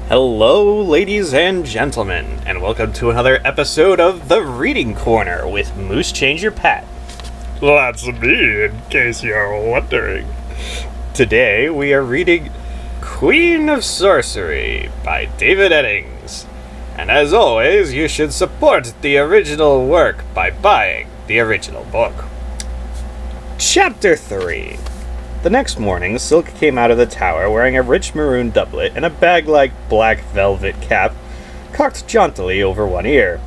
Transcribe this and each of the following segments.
Hello, ladies and gentlemen, and welcome to another episode of The Reading Corner with MooseChangerPat. That's me, in case you're wondering. Today we are reading Queen of Sorcery by David Eddings. And as always, you should support the original work by buying the original book. Chapter 3. The next morning, Silk came out of the tower wearing a rich maroon doublet and a bag-like black velvet cap cocked jauntily over one ear.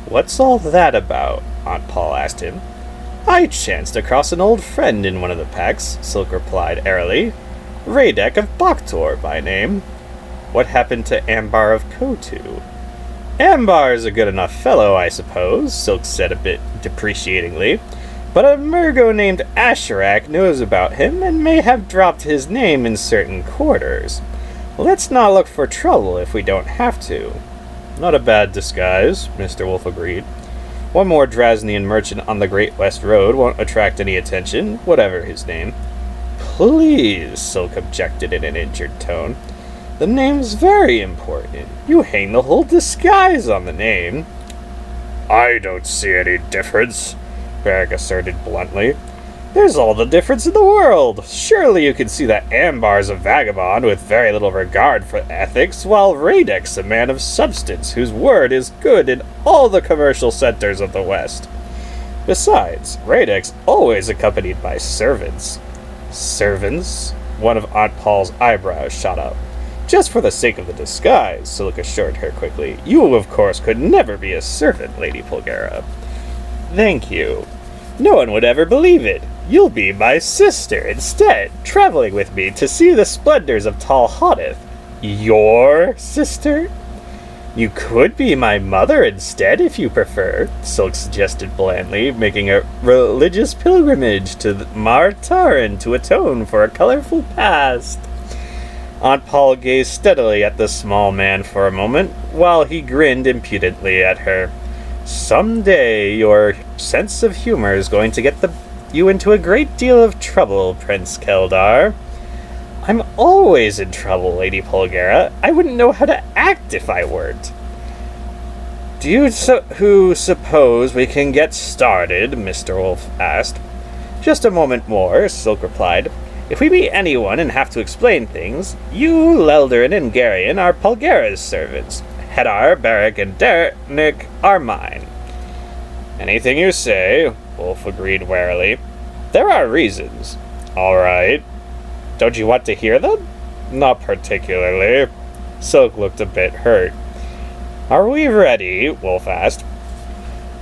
"What's all that about?" Aunt Paul asked him. "I chanced across an old friend in one of the packs," Silk replied airily. "Radek of Baktor by name." "What happened to Ambar of Kotu?" "Ambar's a good enough fellow, I suppose," Silk said a bit depreciatingly. "But a Murgo named Asherak knows about him and may have dropped his name in certain quarters. Let's not look for trouble if we don't have to." "Not a bad disguise," Mr. Wolf agreed. "One more Drasnian merchant on the Great West Road won't attract any attention, whatever his name." "Please," Silk objected in an injured tone. "The name's very important. You hang the whole disguise on the name." "I don't see any difference," Varric asserted bluntly. "There's all the difference in the world. Surely you can see that Ambar's a vagabond with very little regard for ethics, while Radek's a man of substance whose word is good in all the commercial centers of the West. Besides, Radek's always accompanied by servants." "Servants?" One of Aunt Paul's eyebrows shot up. "Just for the sake of the disguise," Silk assured her quickly. "You, of course, could never be a servant, Lady Polgara." "Thank you. No one would ever believe it. You'll be my sister instead, traveling with me to see the splendors of Tal Hadith." "Your sister?" "You could be my mother instead, if you prefer," Silk suggested blandly, making a religious pilgrimage to Mar Taran to atone for a colorful past. Aunt Paul gazed steadily at the small man for a moment, while he grinned impudently at her. "Someday your sense of humor is going to get you into a great deal of trouble, Prince Keldar." "I'm always in trouble, Lady Polgara. I wouldn't know how to act if I weren't." "Do you suppose we can get started?" Mr. Wolf asked. "Just a moment more," Silk replied. "If we meet anyone and have to explain things, you, Leldarin, and Garion are Polgara's servants. Hedar, Barrick, and Dernick are mine." "Anything you say," Wolf agreed warily. "There are reasons." "All right. Don't you want to hear them?" "Not particularly." Silk looked a bit hurt. "Are we ready?" Wolf asked.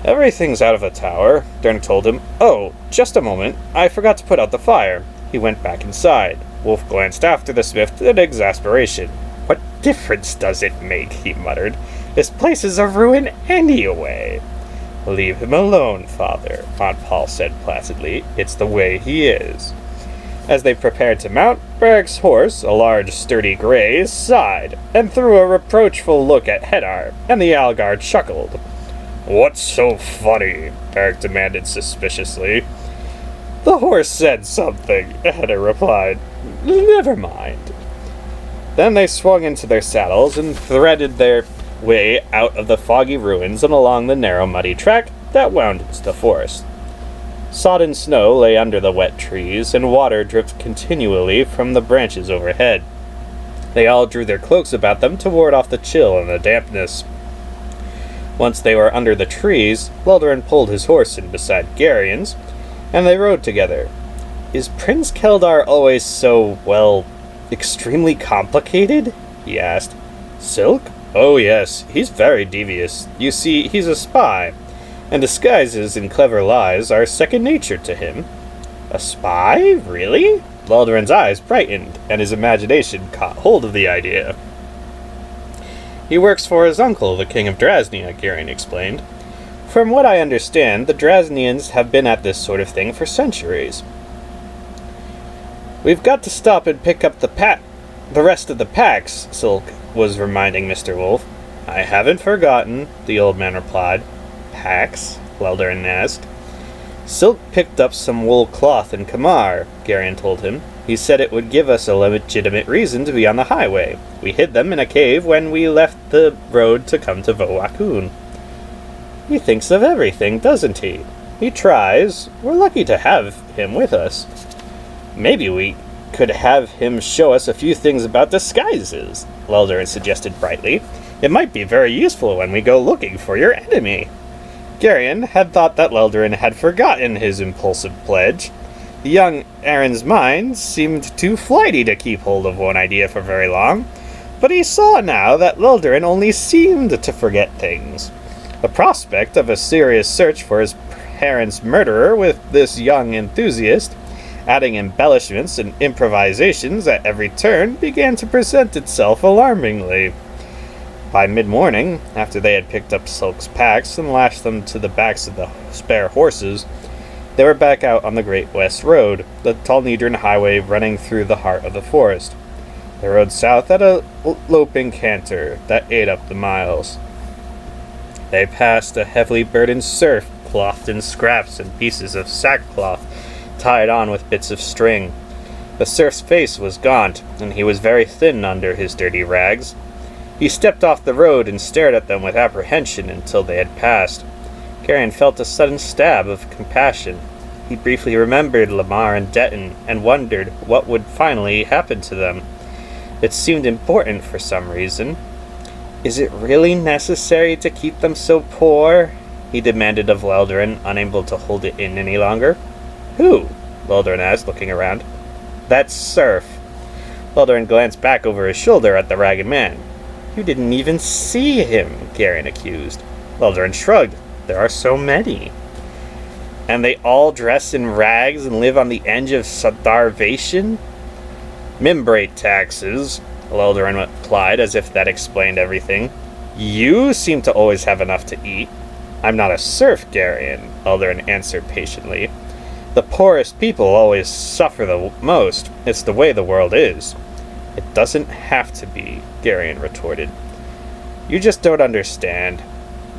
"Everything's out of the tower," Dernick told him. "Oh, just a moment. I forgot to put out the fire." He went back inside. Wolf glanced after the smith in exasperation. "What difference does it make?" he muttered. "This place is a ruin anyway." "Leave him alone, Father," Aunt Paul said placidly. "It's the way he is." As they prepared to mount, Barrick's horse, a large, sturdy gray, sighed, and threw a reproachful look at Hedar, and the Algar chuckled. "What's so funny?" Barrick demanded suspiciously. "The horse said something," Hedar replied. "Never mind." Then they swung into their saddles and threaded their way out of the foggy ruins and along the narrow, muddy track that wound into the forest. Sodden snow lay under the wet trees, and water dripped continually from the branches overhead. They all drew their cloaks about them to ward off the chill and the dampness. Once they were under the trees, Leldarin pulled his horse in beside Garion's, and they rode together. "Is Prince Keldar always so, extremely complicated?" he asked. "Silk? Oh yes, he's very devious. You see, he's a spy, and disguises and clever lies are second nature to him." "A spy? Really?" Leldarin's eyes brightened, and his imagination caught hold of the idea. "He works for his uncle, the King of Drasnia," Garion explained. "From what I understand, the Drasnians have been at this sort of thing for centuries." "We've got to stop and pick up the rest of the packs," Silk was reminding Mr. Wolf. "I haven't forgotten," the old man replied. "Packs?" Leldarin asked. "Silk picked up some wool cloth in Kamar," Garion told him. He said it would give us a legitimate reason to be on the highway. We hid them in a cave when we left the road to come to Voakun. He thinks of everything, doesn't he? He tries. We're lucky to have him with us. Maybe we could have him show us a few things about disguises, Leldarin suggested brightly. It might be very useful when we go looking for your enemy. Garion had thought that Leldarin had forgotten his impulsive pledge. The young Aaron's mind seemed too flighty to keep hold of one idea for very long, but he saw now that Leldarin only seemed to forget things. The prospect of a serious search for his parents' murderer with this young enthusiast, adding embellishments and improvisations at every turn, began to present itself alarmingly. By mid-morning, after they had picked up Sulk's packs and lashed them to the backs of the spare horses, they were back out on the Great West Road, the Talnedron highway running through the heart of the forest. They rode south at a loping canter that ate up the miles. They passed a heavily burdened serf, clothed in scraps and pieces of sackcloth, tied on with bits of string. The serf's face was gaunt, and he was very thin under his dirty rags. He stepped off the road and stared at them with apprehension until they had passed. Garion felt a sudden stab of compassion. He briefly remembered Lamar and Detton, and wondered what would finally happen to them. It seemed important for some reason. Is it really necessary to keep them so poor? He demanded of Leldarin, unable to hold it in any longer. Who? Leldarin asked, looking around. That serf. Leldarin glanced back over his shoulder at the ragged man. You didn't even see him, Garion accused. Leldarin shrugged. There are so many. And they all dress in rags and live on the edge of starvation? Membrate taxes, Leldarin replied, as if that explained everything. You seem to always have enough to eat. I'm not a serf, Garion, Leldarin answered patiently. The poorest people always suffer the most. It's the way the world is. It doesn't have to be, Garion retorted. You just don't understand.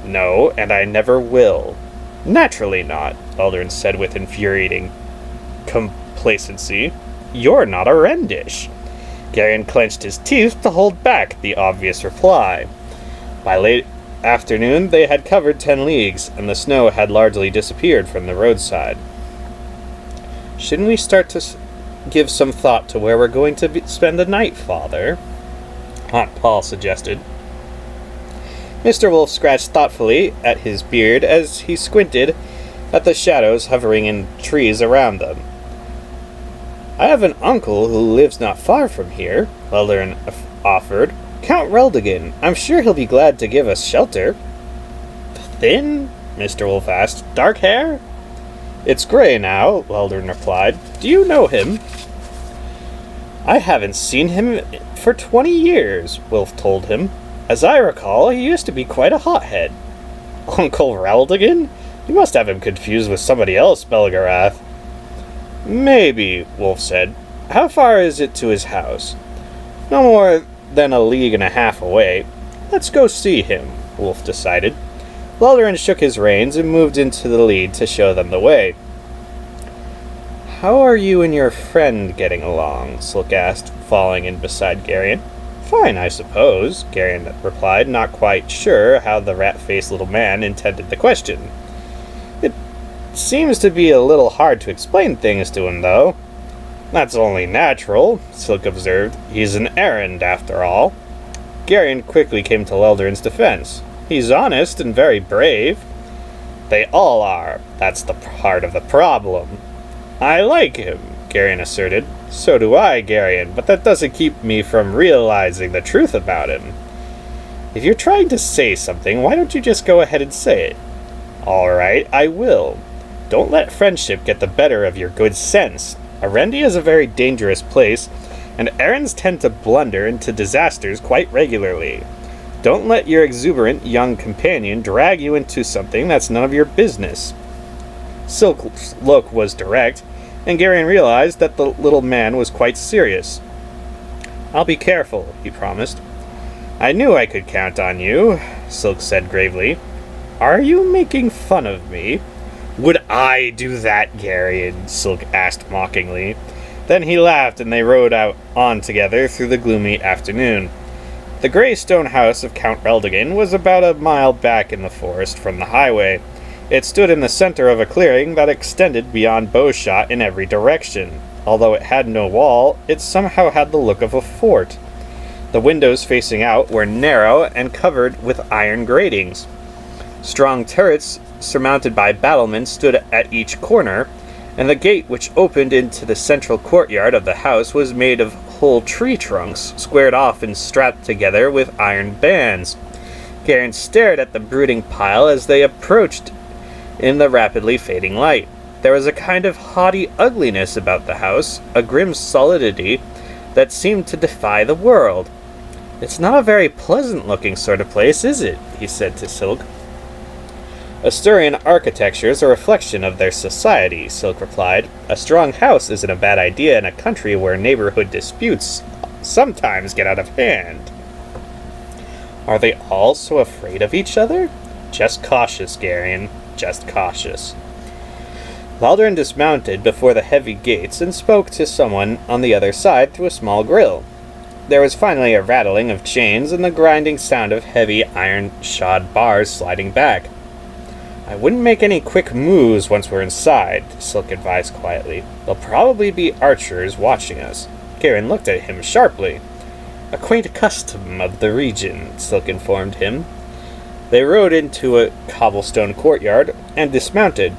No, and I never will. Naturally not, Leldarin said with infuriating complacency. You're not a Rendish. Garion clenched his teeth to hold back the obvious reply. By late afternoon, they had covered 10 leagues, and the snow had largely disappeared from the roadside. Shouldn't we start to give some thought to where we're going to spend the night, Father? Aunt Paul suggested. Mr. Wolf scratched thoughtfully at his beard as he squinted at the shadows hovering in trees around them. I have an uncle who lives not far from here, Leldarin offered. Count Reldigan. I'm sure he'll be glad to give us shelter. Thin? Mr. Wolf asked. Dark hair? It's gray now, Leldarin replied. Do you know him? I haven't seen him for 20 years, Wolf told him. As I recall, he used to be quite a hothead. Uncle Reldigan? You must have him confused with somebody else, Belgarath. Maybe, Wolf said. How far is it to his house? No more than a league and a half away. Let's go see him, Wolf decided. Leldarin shook his reins and moved into the lead to show them the way. How are you and your friend getting along? Silk asked, falling in beside Garion. Fine, I suppose, Garion replied, not quite sure how the rat-faced little man intended the question. It seems to be a little hard to explain things to him, though. That's only natural, Silk observed. He's an errand, after all. Garion quickly came to Leldarin's defense. He's honest and very brave. They all are. That's the part of the problem. I like him, Garion asserted. So do I, Garion, but that doesn't keep me from realizing the truth about him. If you're trying to say something, why don't you just go ahead and say it? All right, I will. Don't let friendship get the better of your good sense. Arendi is a very dangerous place, and errands tend to blunder into disasters quite regularly. Don't let your exuberant young companion drag you into something that's none of your business. Silk's look was direct, and Garion realized that the little man was quite serious. I'll be careful, he promised. I knew I could count on you, Silk said gravely. Are you making fun of me? Would I do that, Garion? Silk asked mockingly. Then he laughed, and they rode out on together through the gloomy afternoon. The grey stone house of Count Reldigan was about a mile back in the forest from the highway. It stood in the center of a clearing that extended beyond bowshot in every direction. Although it had no wall, it somehow had the look of a fort. The windows facing out were narrow and covered with iron gratings. Strong turrets surmounted by battlements stood at each corner, and the gate which opened into the central courtyard of the house was made of whole tree trunks, squared off and strapped together with iron bands. Garen stared at the brooding pile as they approached in the rapidly fading light. There was a kind of haughty ugliness about the house, a grim solidity that seemed to defy the world. "It's not a very pleasant-looking sort of place, is it?" he said to Silk. "Asturian architecture is a reflection of their society," Silk replied. "A strong house isn't a bad idea in a country where neighborhood disputes sometimes get out of hand." "Are they all so afraid of each other?" "Just cautious, Garion. Just cautious." Leldarin dismounted before the heavy gates and spoke to someone on the other side through a small grill. There was finally a rattling of chains and the grinding sound of heavy iron-shod bars sliding back. "I wouldn't make any quick moves once we're inside," Silk advised quietly. "There'll probably be archers watching us." Garen looked at him sharply. "A quaint custom of the region," Silk informed him. They rode into a cobblestone courtyard and dismounted.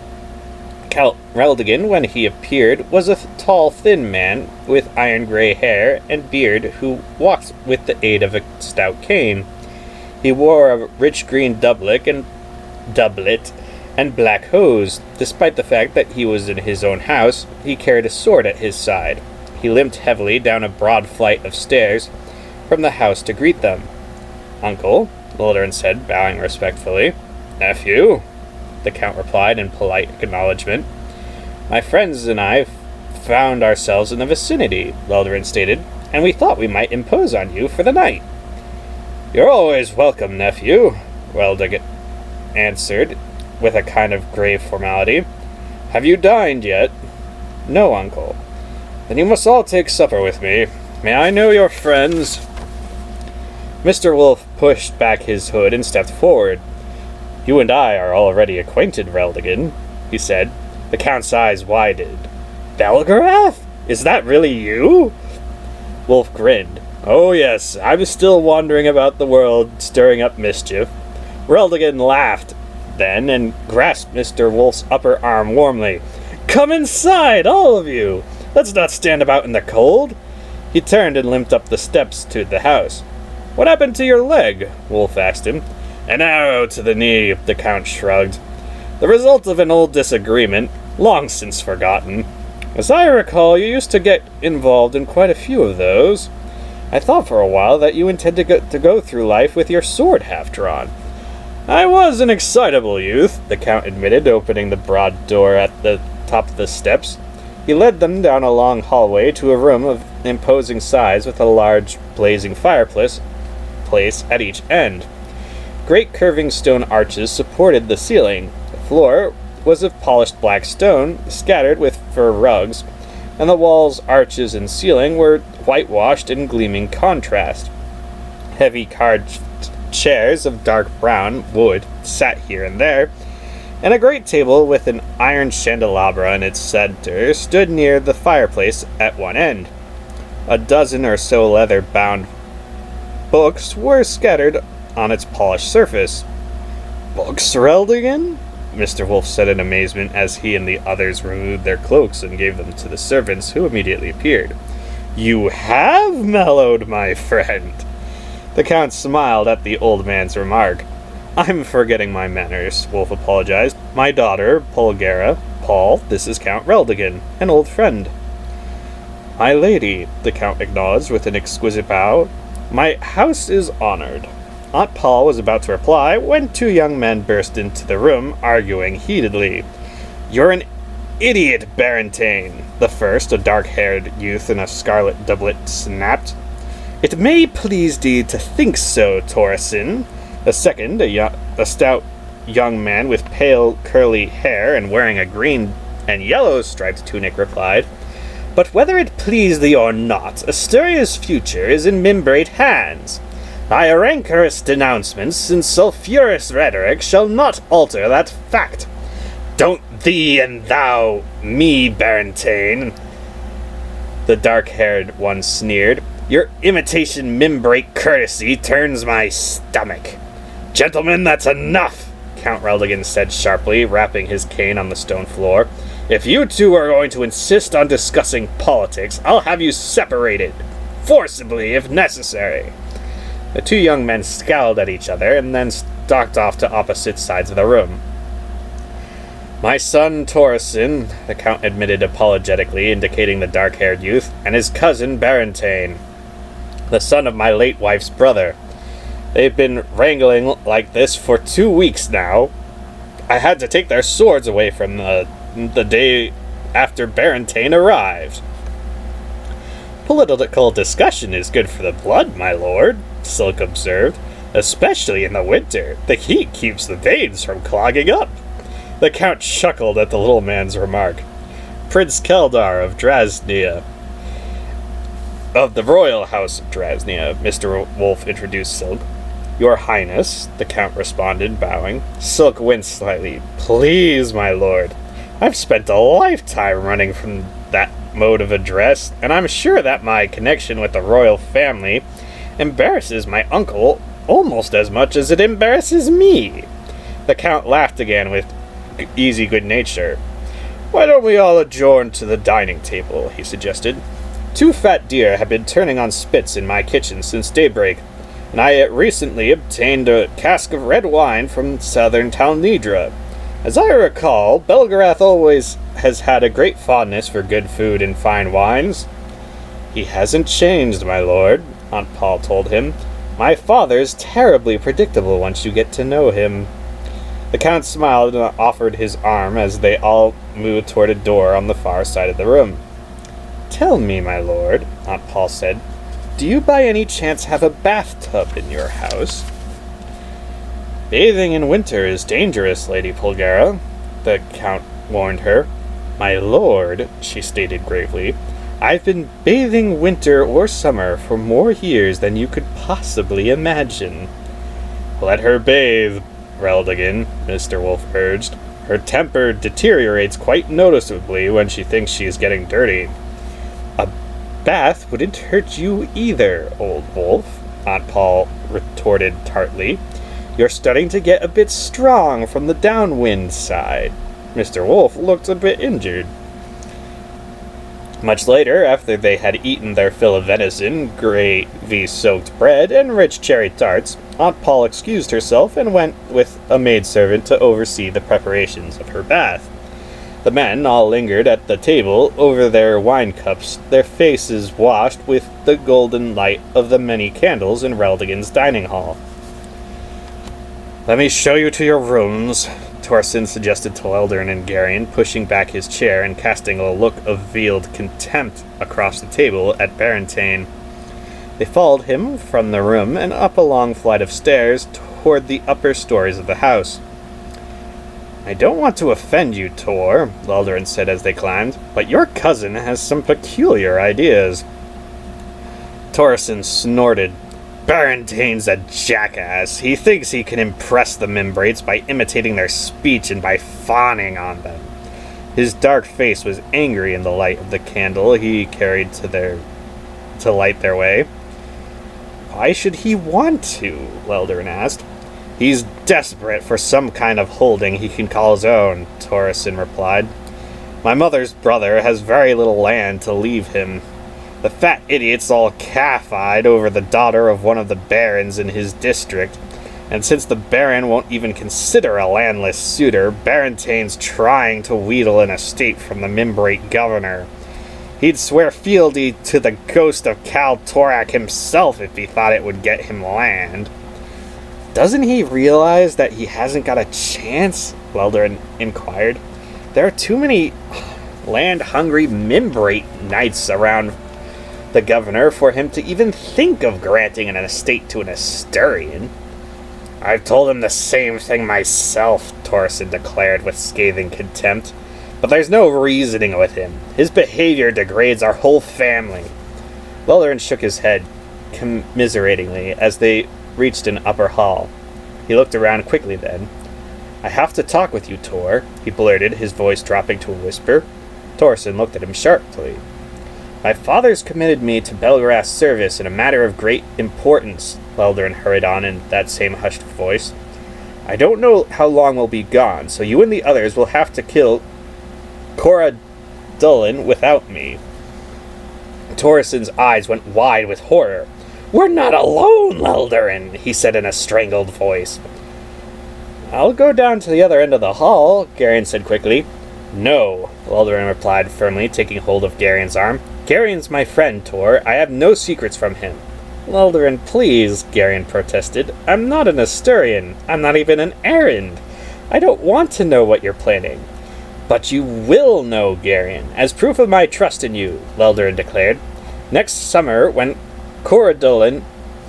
Count Reldigan, when he appeared, was a tall, thin man with iron-gray hair and beard who walked with the aid of a stout cane. He wore a rich green doublet and black hose. Despite the fact that he was in his own house, he carried a sword at his side. He limped heavily down a broad flight of stairs from the house to greet them. "Uncle," Leldarin said, bowing respectfully. "Nephew," the Count replied in polite acknowledgement. "My friends and I found ourselves in the vicinity," Leldarin stated, "and we thought we might impose on you for the night." "You're always welcome, nephew," Reldigan answered with a kind of grave formality. "Have you dined yet?" "No, uncle." "Then you must all take supper with me. May I know your friends?" Mr. Wolf pushed back his hood and stepped forward. "You and I are already acquainted, Reldigan," he said. The Count's eyes widened. "Belgarath? Is that really you?" Wolf grinned. "Oh yes, I'm still wandering about the world, stirring up mischief." Reldigan laughed then and grasped Mr. Wolf's upper arm warmly. "Come inside, all of you! Let's not stand about in the cold." He turned and limped up the steps to the house. "What happened to your leg?" Wolf asked him. "An arrow to the knee," the Count shrugged. "The result of an old disagreement, long since forgotten. As I recall, you used to get involved in quite a few of those. I thought for a while that you intended to go through life with your sword half drawn." "I was an excitable youth," the Count admitted, opening the broad door at the top of the steps. He led them down a long hallway to a room of imposing size with a large blazing fireplace at each end. Great curving stone arches supported the ceiling. The floor was of polished black stone, scattered with fur rugs, and the walls, arches, and ceiling were whitewashed in gleaming contrast. Heavy carved chairs of dark brown wood sat here and there, and a great table with an iron candelabra in its center stood near the fireplace at one end. A dozen or so leather-bound books were scattered on its polished surface. "Books, Reldigan?" Mr. Wolf said in amazement as he and the others removed their cloaks and gave them to the servants, who immediately appeared. "You have mellowed, my friend." The Count smiled at the old man's remark. "I'm forgetting my manners," Wolf apologized. "My daughter, Polgara. Paul, this is Count Reldigan, an old friend." "My lady," the Count acknowledged with an exquisite bow. "My house is honored." Aunt Paul was about to reply when two young men burst into the room, arguing heatedly. "You're an idiot, Barentane," the first, a dark-haired youth in a scarlet doublet, snapped. "It may please thee to think so, Torreson," the second, a stout young man with pale, curly hair and wearing a green and yellow striped tunic, replied. But whether it please thee or not, Asturia's future is in Mimbrate hands. Thy rancorous denouncements and sulphurous rhetoric shall not alter that fact. Don't thee and thou me, Barentane, the dark-haired one sneered. Your imitation Mimbrate courtesy turns my stomach. Gentlemen, that's enough, Count Reldigan said sharply, rapping his cane on the stone floor. If you two are going to insist on discussing politics, I'll have you separated. Forcibly, if necessary. The two young men scowled at each other and then stalked off to opposite sides of the room. My son, Torreson, the Count admitted apologetically, indicating the dark-haired youth, and his cousin, Barentane, the son of my late wife's brother. They've been wrangling like this for 2 weeks now. I had to take their swords away from the day after Barentane arrived. Political discussion is good for the blood, my lord, Silk observed, especially in the winter. The heat keeps the veins from clogging up. The Count chuckled at the little man's remark. Prince Keldar of Drasnia, of the royal house of Drasnia, Mr. Wolf introduced Silk. Your Highness, the Count responded, bowing. Silk winced slightly. Please, my lord. I've spent a lifetime running from that mode of address, and I'm sure that my connection with the royal family embarrasses my uncle almost as much as it embarrasses me. The Count laughed again with easy good nature. Why don't we all adjourn to the dining table, he suggested. 2 fat deer have been turning on spits in my kitchen since daybreak, and I recently obtained a cask of red wine from southern Talnidra. As I recall, Belgarath always has had a great fondness for good food and fine wines. He hasn't changed, my lord, Aunt Paul told him. My father's terribly predictable once you get to know him. The Count smiled and offered his arm as they all moved toward a door on the far side of the room. Tell me, my lord, Aunt Paul said, do you by any chance have a bathtub in your house? Bathing in winter is dangerous, Lady Pulgara, the Count warned her. My lord, she stated gravely, I've been bathing winter or summer for more years than you could possibly imagine. Let her bathe, Reldigan, Mr. Wolf urged. Her temper deteriorates quite noticeably when she thinks she is getting dirty. A bath wouldn't hurt you either, old wolf, Aunt Paul retorted tartly. You're starting to get a bit strong from the downwind side. Mr. Wolf looked a bit injured. Much later, after they had eaten their fill of venison, gravy-soaked bread, and rich cherry tarts, Aunt Paul excused herself and went with a maidservant to oversee the preparations of her bath. The men all lingered at the table over their wine cups, their faces washed with the golden light of the many candles in Reldigan's dining hall. Let me show you to your rooms, Torsen suggested to Leldarin and Garion, pushing back his chair and casting a look of veiled contempt across the table at Barentane. They followed him from the room and up a long flight of stairs toward the upper stories of the house. I don't want to offend you, Tor, Leldarin said as they climbed, but your cousin has some peculiar ideas. Torsen snorted. Barentane's a jackass. He thinks he can impress the Mimbrates by imitating their speech and by fawning on them. His dark face was angry in the light of the candle he carried to light their way. Why should he want to? Leldarin asked. He's desperate for some kind of holding he can call his own, Torreson replied. My mother's brother has very little land to leave him. The fat idiot's all calf-eyed over the daughter of one of the barons in his district, and since the baron won't even consider a landless suitor, Barentane's trying to wheedle an estate from the Mimbrate governor. He'd swear fealty to the ghost of Cal Torak himself if he thought it would get him land. Doesn't he realize that he hasn't got a chance? Leldarin inquired. There are too many land-hungry Mimbrate knights around the governor for him to even think of granting an estate to an Asturian. I've told him the same thing myself, Torsen declared with scathing contempt. But there's no reasoning with him. His behavior degrades our whole family. Leldarin shook his head commiseratingly as they reached an upper hall. He looked around quickly then. I have to talk with you, Tor, he blurted, his voice dropping to a whisper. Torsen looked at him sharply. My father's committed me to Belgrath's service in a matter of great importance, Leldarin hurried on in that same hushed voice. I don't know how long we'll be gone, so you and the others will have to kill Cora Dulin without me. Torsen's eyes went wide with horror. We're not alone, Leldarin, he said in a strangled voice. I'll go down to the other end of the hall, Garion said quickly. No, Leldarin replied firmly, taking hold of Garion's arm. Garion's my friend, Tor. I have no secrets from him. Leldarin, please, Garion protested. I'm not an Asturian. I'm not even an errand. I don't want to know what you're planning. But you will know, Garion, as proof of my trust in you, Leldarin declared. Next summer, when Coradolin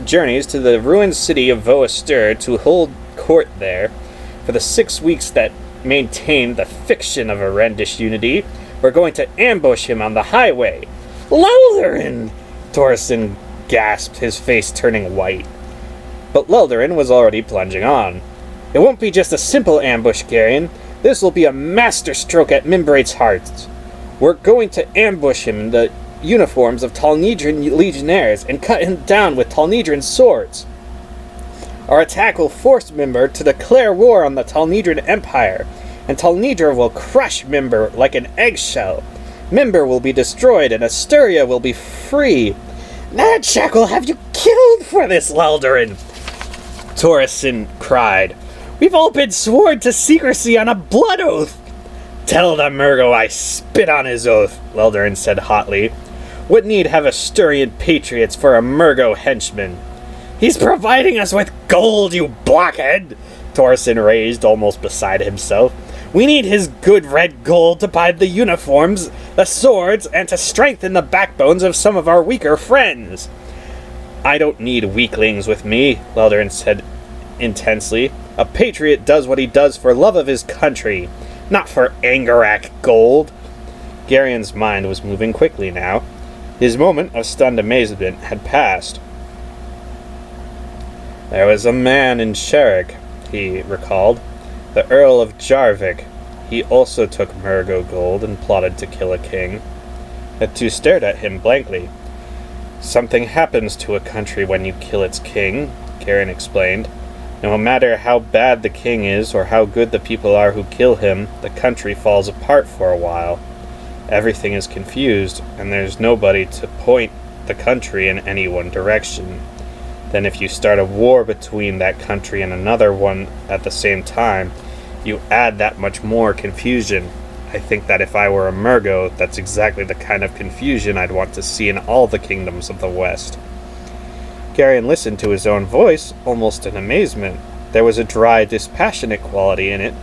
journeys to the ruined city of Voastur to hold court there, for the 6 weeks that maintain the fiction of a Rendish unity, we're going to ambush him on the highway. Leldarin! Torsen gasped, his face turning white. But Leldarin was already plunging on. It won't be just a simple ambush, Garion. This will be a masterstroke at Mimbrate's heart. We're going to ambush him in the uniforms of Talnidran legionnaires and cut him down with Talnidran swords. Our attack will force Mimber to declare war on the Talnidran Empire, and Talnidra will crush Mimber like an eggshell. Mimber will be destroyed, and Asturia will be free. Nadshak will have you killed for this, Leldarin! Torsen cried. We've all been sworn to secrecy on a blood oath! Tell the Murgo I spit on his oath, Leldarin said hotly. What need have Asturian patriots for a Murgo henchman? He's providing us with gold, you blockhead! Torsen raged, almost beside himself. We need his good red gold to buy the uniforms, the swords, and to strengthen the backbones of some of our weaker friends. I don't need weaklings with me, Leldarin said intensely. A patriot does what he does for love of his country, not for Angarak gold. Garion's mind was moving quickly now. His moment of stunned amazement had passed. There was a man in Sherrick, he recalled, the Earl of Jarvik. He also took Murgo gold and plotted to kill a king. The two stared at him blankly. Something happens to a country when you kill its king, Garion explained. No matter how bad the king is or how good the people are who kill him, the country falls apart for a while. Everything is confused, and there's nobody to point the country in any one direction. Then if you start a war between that country and another one at the same time, you add that much more confusion. I think that if I were a Murgo, that's exactly the kind of confusion I'd want to see in all the kingdoms of the West. Garion listened to his own voice, almost in amazement. There was a dry, dispassionate quality in it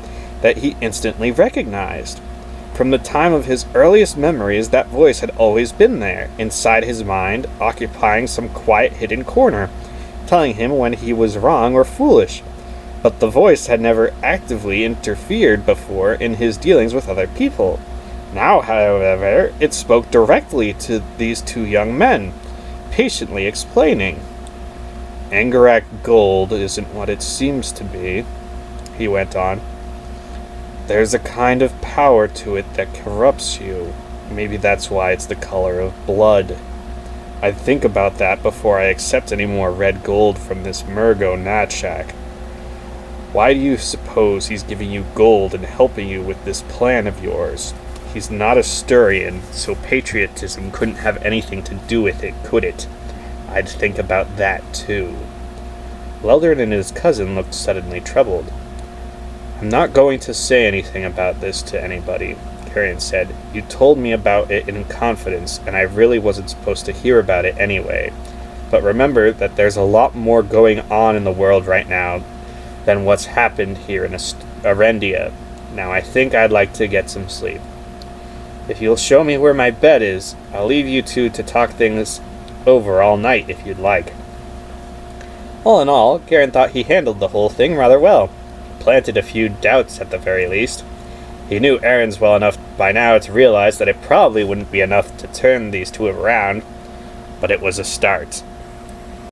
that he instantly recognized. From the time of his earliest memories, that voice had always been there, inside his mind, occupying some quiet hidden corner, telling him when he was wrong or foolish. But the voice had never actively interfered before in his dealings with other people. Now, however, it spoke directly to these two young men, patiently explaining. Angarak gold isn't what it seems to be, he went on. There's a kind of power to it that corrupts you. Maybe that's why it's the color of blood. I'd think about that before I accept any more red gold from this Murgo Natchak. Why do you suppose he's giving you gold and helping you with this plan of yours? He's not Asturian, so patriotism couldn't have anything to do with it, could it? I'd think about that, too. Leldarin and his cousin looked suddenly troubled. I'm not going to say anything about this to anybody, Garion said. You told me about it in confidence, and I really wasn't supposed to hear about it anyway. But remember that there's a lot more going on in the world right now than what's happened here in Arendia. Now I think I'd like to get some sleep. If you'll show me where my bed is, I'll leave you two to talk things over all night if you'd like. All in all, Garion thought he handled the whole thing rather well. Planted a few doubts at the very least. He knew errands well enough by now to realize that it probably wouldn't be enough to turn these two around, but it was a start.